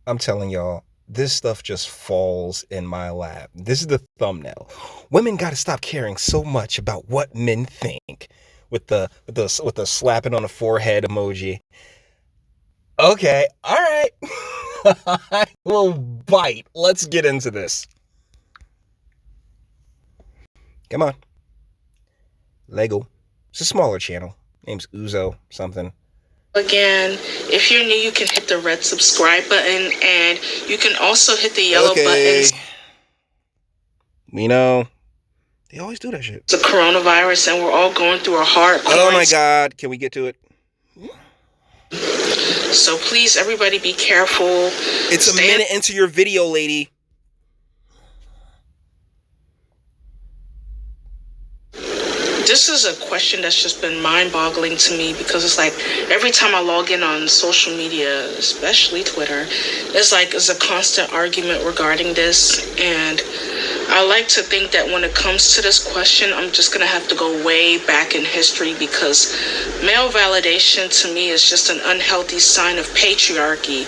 I'm telling y'all, this stuff just falls in my lap. This is the thumbnail. Women got to stop caring so much about what men think. With the slapping on the forehead emoji. Okay, all right. I will bite. Let's get into this. Come on, Lego. It's a smaller channel. Name's Uzo something. Again, if you're new, you can hit the red subscribe button, and you can also hit the yellow button. We know they always do that shit. It's a coronavirus, and we're all going through a hard quarantine. Oh my God! Can we get to it? So please, everybody, be careful. It's a minute into your video, lady. This is a question that's just been mind-boggling to me, because it's like every time I log in on social media, especially Twitter, it's a constant argument regarding this. And I like to think that when it comes to this question, I'm just going to have to go way back in history, because male validation to me is just an unhealthy sign of patriarchy.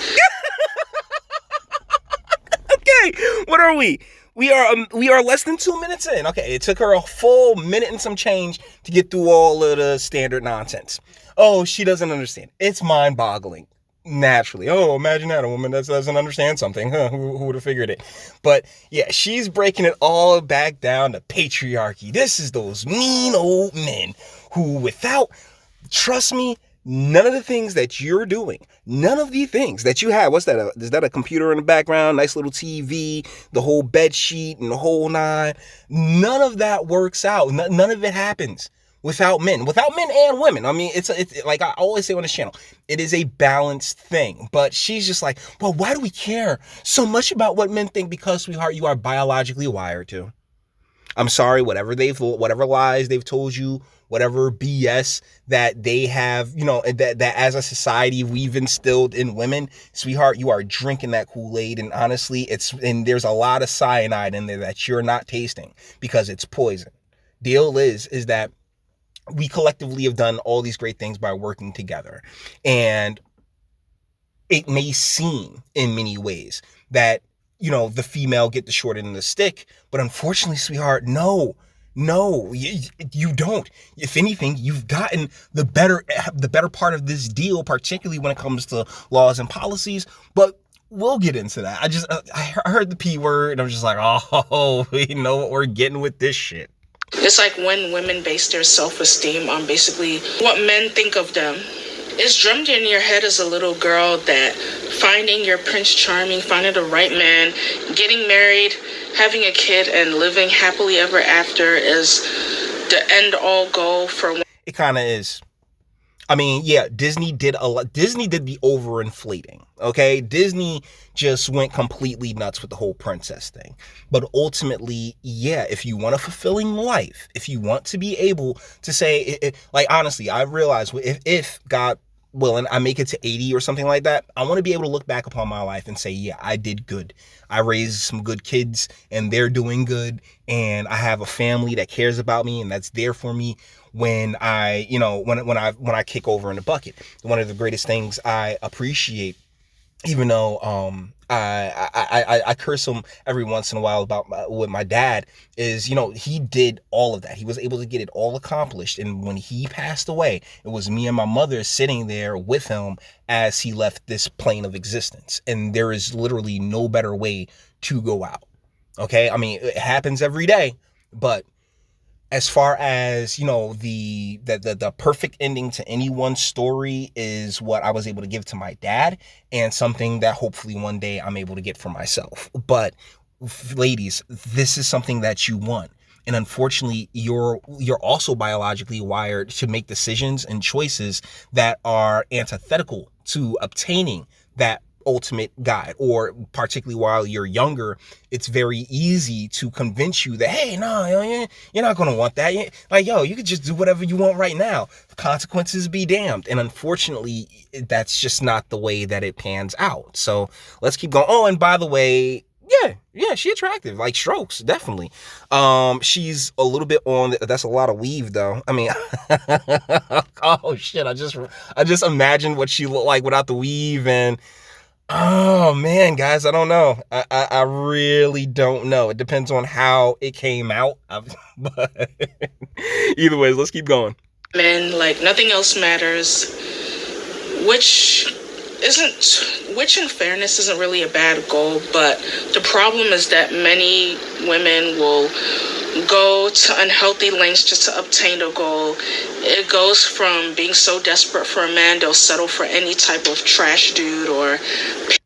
Okay, what are we? We are less than 2 minutes in. Okay, it took her a full minute and some change to get through all of the standard nonsense. Oh, she doesn't understand. It's mind-boggling. Naturally. Oh, imagine that, a woman that doesn't understand something. Huh, who would have figured it? But yeah, she's breaking it all back down to patriarchy. This is those mean old men who, without, trust me, none of the things that you're doing, none of the things that you have, what's that? Is that a computer in the background? Nice little TV, the whole bed sheet and the whole nine. None of that works out. None of it happens without men and women. I mean, it's like I always say on this channel, it is a balanced thing. But she's just like, well, why do we care so much about what men think? Because, sweetheart, you are biologically wired to. I'm sorry, whatever lies they've told you, whatever BS that they have, that as a society we've instilled in women, sweetheart, you are drinking that Kool-Aid, and honestly, there's a lot of cyanide in there that you're not tasting because it's poison. Deal is that we collectively have done all these great things by working together, and it may seem in many ways that the female get the short end of the stick, but unfortunately, sweetheart, no, you don't. If anything, you've gotten the better part of this deal, particularly when it comes to laws and policies. But we'll get into that. I heard the P word, and I'm just like, oh, we know what we're getting with this shit. It's like when women base their self-esteem on basically what men think of them. It's drummed in your head as a little girl that finding your Prince Charming, finding the right man, getting married, having a kid, and living happily ever after is the end-all goal for women. It kind of is. I mean, yeah, Disney did a lot. Disney did the overinflating, okay? Disney just went completely nuts with the whole princess thing. But ultimately, yeah, if you want a fulfilling life, if you want to be able to say, like, honestly, I realize if God willing, I make it to 80 or something like that, I want to be able to look back upon my life and say, yeah, I did good. I raised some good kids and they're doing good. And I have a family that cares about me and that's there for me when I, when I kick over in the bucket. One of the greatest things I appreciate, even though I curse him every once in a while about with my dad, is he did all of that. He was able to get it all accomplished, and when he passed away, it was me and my mother sitting there with him as he left this plane of existence. And there is literally no better way to go out. Okay, I mean, it happens every day, but as far as the perfect ending to anyone's story is what I was able to give to my dad, and something that hopefully one day I'm able to get for myself. But ladies, this is something that you want, and unfortunately you're also biologically wired to make decisions and choices that are antithetical to obtaining that ultimate guide. Or particularly while you're younger, it's very easy to convince you that, hey, no, you're not going to want that. Like, yo, you could just do whatever you want right now. The consequences be damned. And unfortunately, that's just not the way that it pans out. So let's keep going. Oh, and by the way, yeah, she attractive, like strokes, definitely. She's a little bit on, that's a lot of weave though. I mean, oh shit, I just imagined what she looked like without the weave, and oh man, guys, I don't know. I really don't know. It depends on how it came out. But either way, let's keep going. Men, like nothing else matters, which which in fairness isn't really a bad goal, but the problem is that many women will go to unhealthy lengths just to obtain a goal. It goes from being so desperate for a man, they'll settle for any type of trash dude or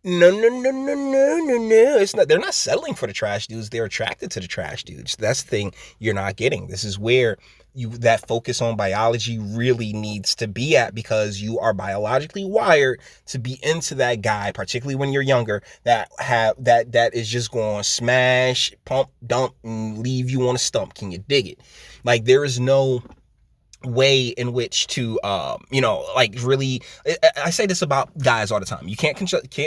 No, no, no, no, no, no, no. It's not. They're not settling for the trash dudes. They're attracted to the trash dudes. That's the thing you're not getting. This is where that focus on biology really needs to be at, because you are biologically wired to be into that guy, particularly when you're younger, that is just going to smash, pump, dump, and leave you on a stump. Can you dig it? Like, there is no way in which to like, really, I say this about guys all the time. You can't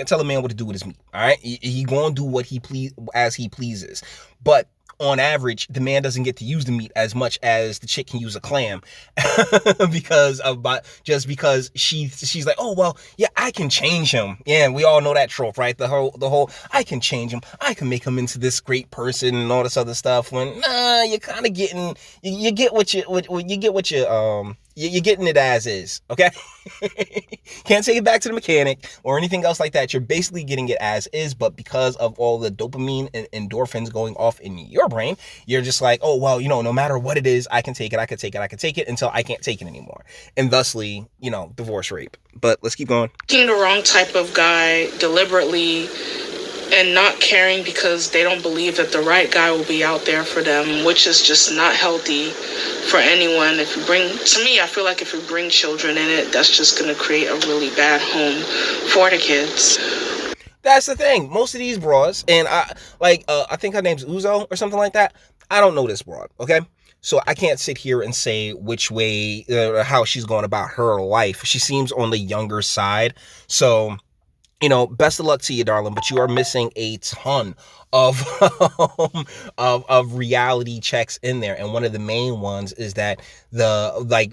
tell a man what to do with his meat. All right, he gonna do what he pleases, but on average, the man doesn't get to use the meat as much as the chick can use a clam, because she's like, oh well, yeah, I can change him. Yeah, we all know that trope, right? The whole I can change him, I can make him into this great person and all this other stuff. When you're kind of getting, you get what you're getting it as is, okay? Can't take it back to the mechanic or anything else like that. You're basically getting it as is, but because of all the dopamine and endorphins going off in your brain, you're just like, oh, well, no matter what it is, I can take it until I can't take it anymore. And thusly, divorce, rape. But let's keep going. Picking the wrong type of guy deliberately and not caring because they don't believe that the right guy will be out there for them, which is just not healthy for anyone. I feel like if you bring children in it, that's just going to create a really bad home for the kids. That's the thing. Most of these broads, and I think her name's Uzo or something like that. I don't know this broad, okay? So I can't sit here and say which way, how she's going about her life. She seems on the younger side. So, best of luck to you, darling, but you are missing a ton of of reality checks in there. And one of the main ones is that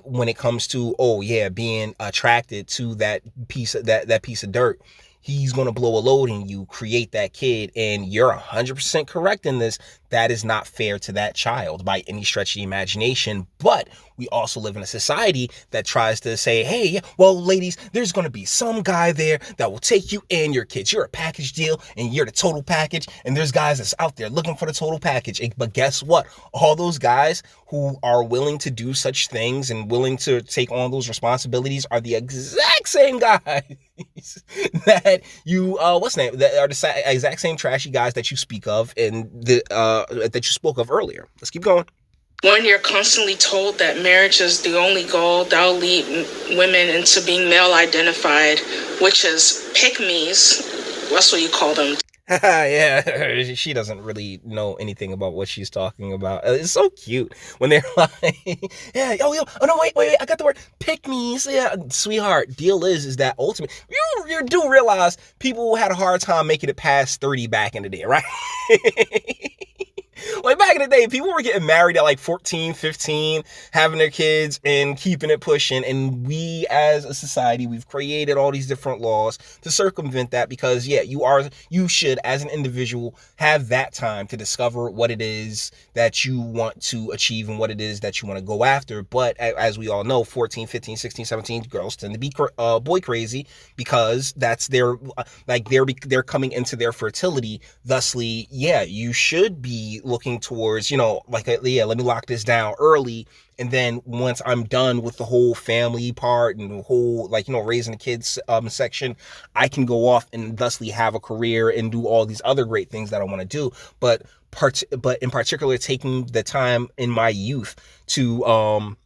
when it comes to, being attracted to that piece of dirt, he's going to blow a load in you, create that kid. And you're 100% correct in this. That is not fair to that child by any stretch of the imagination. But we also live in a society that tries to say, hey, well, ladies, there's going to be some guy there that will take you and your kids. You're a package deal and you're the total package. And there's guys that's out there looking for the total package. But guess what? All those guys who are willing to do such things and willing to take on those responsibilities are the exact same guys that you, that are the exact same trashy guys that you speak of and that you spoke of earlier. Let's keep going. When you're constantly told that marriage is the only goal, that'll lead women into being male identified, which is pick-me's. That's what you call them. Yeah, she doesn't really know anything about what she's talking about. It's so cute when they're like, yeah, oh no, wait, I got the word pick-me's. Yeah, sweetheart, deal is that ultimate. You do realize people had a hard time making it past 30 back in the day, right? Like back in the day, people were getting married at like 14, 15, having their kids and keeping it pushing. And we as a society, we've created all these different laws to circumvent that because, you should, as an individual, have that time to discover what it is that you want to achieve and what it is that you want to go after. But as we all know, 14, 15, 16, 17 girls tend to be boy crazy because that's they're coming into their fertility. Thusly, you should be looking towards, let me lock this down early. And then once I'm done with the whole family part and the whole, raising the kids section, I can go off and thusly have a career and do all these other great things that I want to do. But in particular, taking the time in my youth to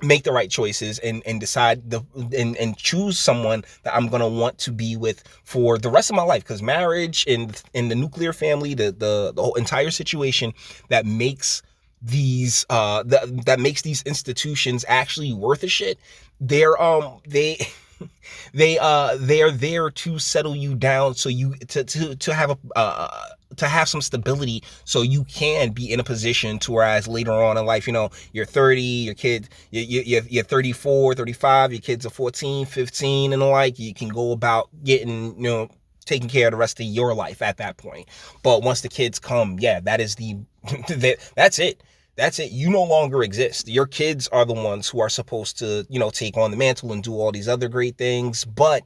make the right choices and decide and choose someone that I'm going to want to be with for the rest of my life. Because marriage and the nuclear family, the whole entire situation that makes these that makes these institutions actually worth a shit. They are there to settle you down so you to have to have some stability so you can be in a position to whereas later on in life, you're 30, your kid, you're 34, 35, your kids are 14, 15 and the like, you can go about getting, taking care of the rest of your life at that point. But once the kids come, yeah, that is that's it. That's it. You no longer exist. Your kids are the ones who are supposed to, take on the mantle and do all these other great things. But,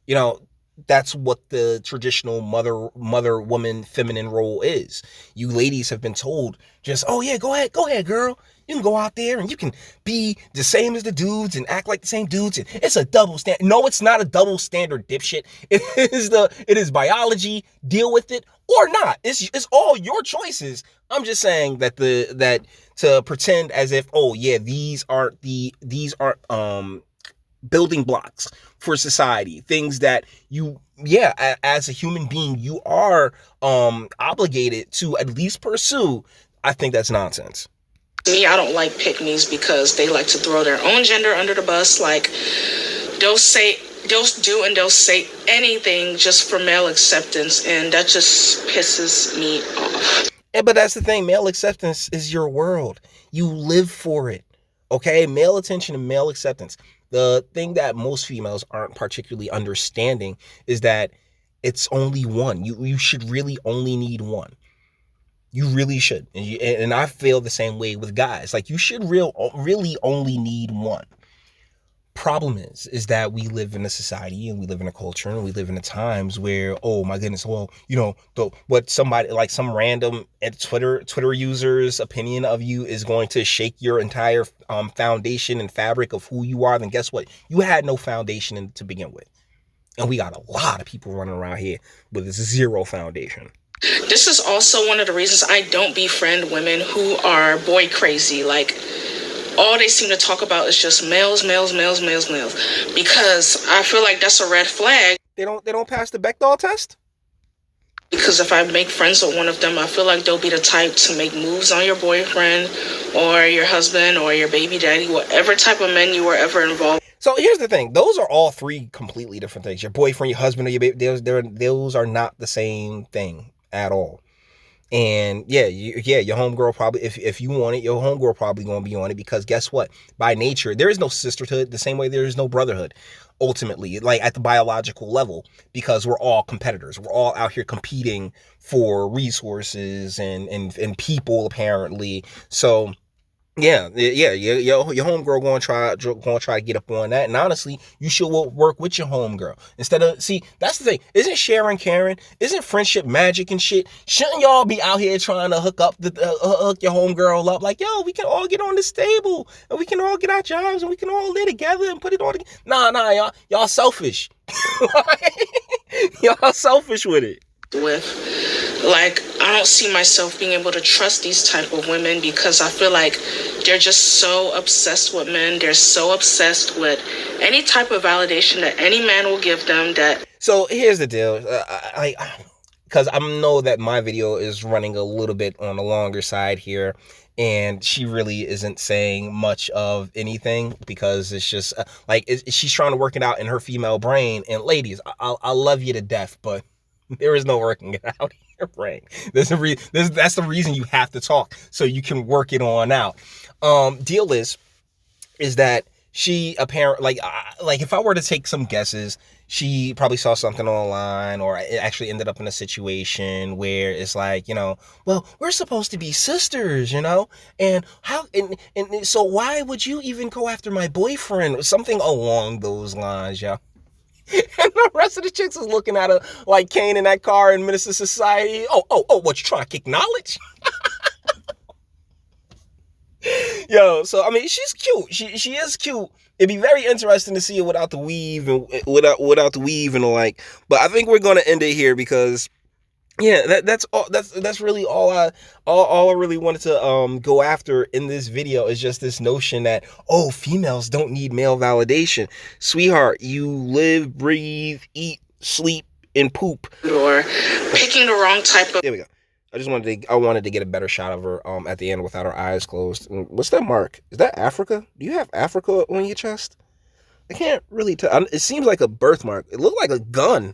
you know, that's what the traditional mother, woman, feminine role is. You ladies have been told just, oh yeah, go ahead, girl. You can go out there and you can be the same as the dudes and act like the same dudes. And it's a double standard. No, it's not a double standard, dipshit. It is biology. Deal with it or not. It's all your choices. I'm just saying that that to pretend as if, oh yeah, these aren't building blocks for society, things that you, yeah, as a human being, you are obligated to at least pursue. I think that's nonsense. Me, I don't like pick-me's because they like to throw their own gender under the bus. Like, they'll do and they'll say anything just for male acceptance, and that just pisses me off. But that's the thing, male acceptance is your world. You live for it. Okay? Male attention and male acceptance. The thing that most females aren't particularly understanding is that it's only one. You should really only need one. You really should. And I feel the same way with guys. Like, you should really only need one. Problem is that we live in a society and we live in a culture and we live in a times where, oh my goodness, well, what somebody like some random Twitter user's opinion of you is going to shake your entire foundation and fabric of who you are. Then guess what? You had no foundation to begin with. And we got a lot of people running around here with zero foundation. This is also one of the reasons I don't befriend women who are boy crazy. Like, all they seem to talk about is just males. Because I feel like that's a red flag. They don't pass the Bechdel test? Because if I make friends with one of them, I feel like they'll be the type to make moves on your boyfriend or your husband or your baby daddy, whatever type of men you were ever involved. So here's the thing. Those are all three completely different things. Your boyfriend, your husband, or your baby, those are not the same thing at all. And your homegirl probably, if you want it, your homegirl probably going to be on it, because guess what? By nature, there is no sisterhood the same way there is no brotherhood, ultimately, like at the biological level, because we're all competitors. We're all out here competing for resources and people, apparently. So your homegirl gonna try to get up on that, and honestly, you should work with your homegirl instead of. See, that's the thing. Isn't sharing caring? Isn't friendship magic and shit? Shouldn't y'all be out here trying to hook your homegirl up? Like, yo, we can all get on this table and we can all get our jobs and we can all live together and put it all together. Nah, y'all selfish. Y'all selfish with it. Like, I don't see myself being able to trust these type of women because I feel like they're just so obsessed with men. They're so obsessed with any type of validation that any man will give them. That. So here's the deal. Because I know that my video is running a little bit on the longer side here, and she really isn't saying much of anything because it's just she's trying to work it out in her female brain. And ladies, I love you to death, but there is no working it out in your brain. That's the reason you have to talk, so you can work it on out. Deal is that she apparently, like if I were to take some guesses, she probably saw something online, or it actually ended up in a situation where it's like, well, we're supposed to be sisters, and how, and so why would you even go after my boyfriend? Something along those lines, y'all. And the rest of the chicks is looking at her like Kane in that car in Minister Society. Oh, what, you trying to kick knowledge? Yo, so I mean, she's cute. She is cute. It'd be very interesting to see her without the weave and without the weave and the like. But I think we're gonna end it here because, yeah, that's all. That's really all I really wanted to go after in this video is just this notion that, oh, females don't need male validation. Sweetheart, you live, breathe, eat, sleep, and poop. Or picking the wrong type of. There we go. I wanted to get a better shot of her at the end without her eyes closed. What's that mark? Is that Africa? Do you have Africa on your chest? I can't really tell. It seems like a birthmark. It looked like a gun.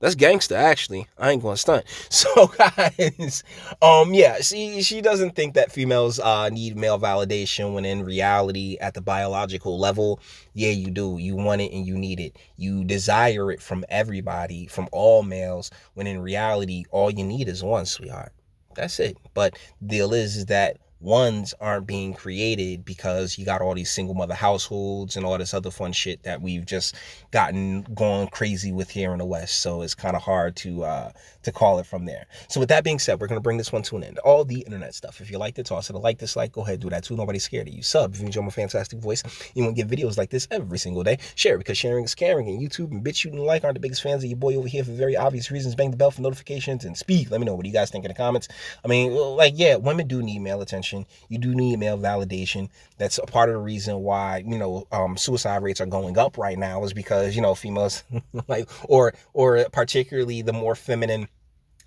That's gangster, actually. I ain't gonna stunt. So, guys, yeah, she doesn't think that females need male validation when in reality, at the biological level, yeah, you do. You want it and you need it. You desire it from everybody, from all males, when in reality, all you need is one, sweetheart. That's it. But the deal is that ones aren't being created because you got all these single mother households and all this other fun shit that we've just gotten going crazy with here in the West. So it's kind of hard to call it from there. So with that being said, we're gonna bring this one to an end. All the internet stuff. If you liked it, toss it a like, dislike, go ahead, do that too. Nobody's scared of you. Sub if you enjoy my fantastic voice. You want to get videos like this every single day. Share it because sharing is caring. And YouTube and BitChute and like aren't the biggest fans of your boy over here for very obvious reasons. Bang the bell for notifications and speak. Let me know what you guys think in the comments. I mean, like, yeah, women do need male attention. You do need male validation. That's a part of the reason why, suicide rates are going up right now, is because, females like, or particularly the more feminine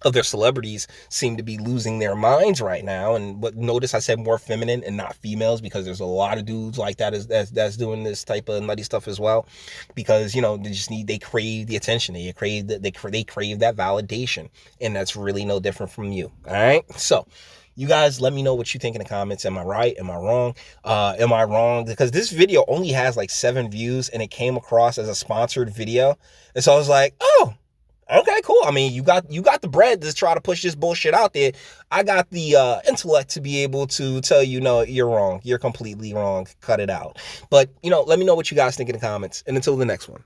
of their celebrities seem to be losing their minds right now. And but notice I said more feminine and not females, because there's a lot of dudes like that that's doing this type of nutty stuff as well, because they crave the attention, they crave that validation, and that's really no different from you. All right, so you guys let me know what you think in the comments. Am I right? Am I wrong? Am I wrong? Because this video only has like 7 views and it came across as a sponsored video. And so I was like, oh, okay, cool. I mean, you got the bread to try to push this bullshit out there. I got the intellect to be able to tell you, no, you're wrong. You're completely wrong. Cut it out. But, let me know what you guys think in the comments. And until the next one.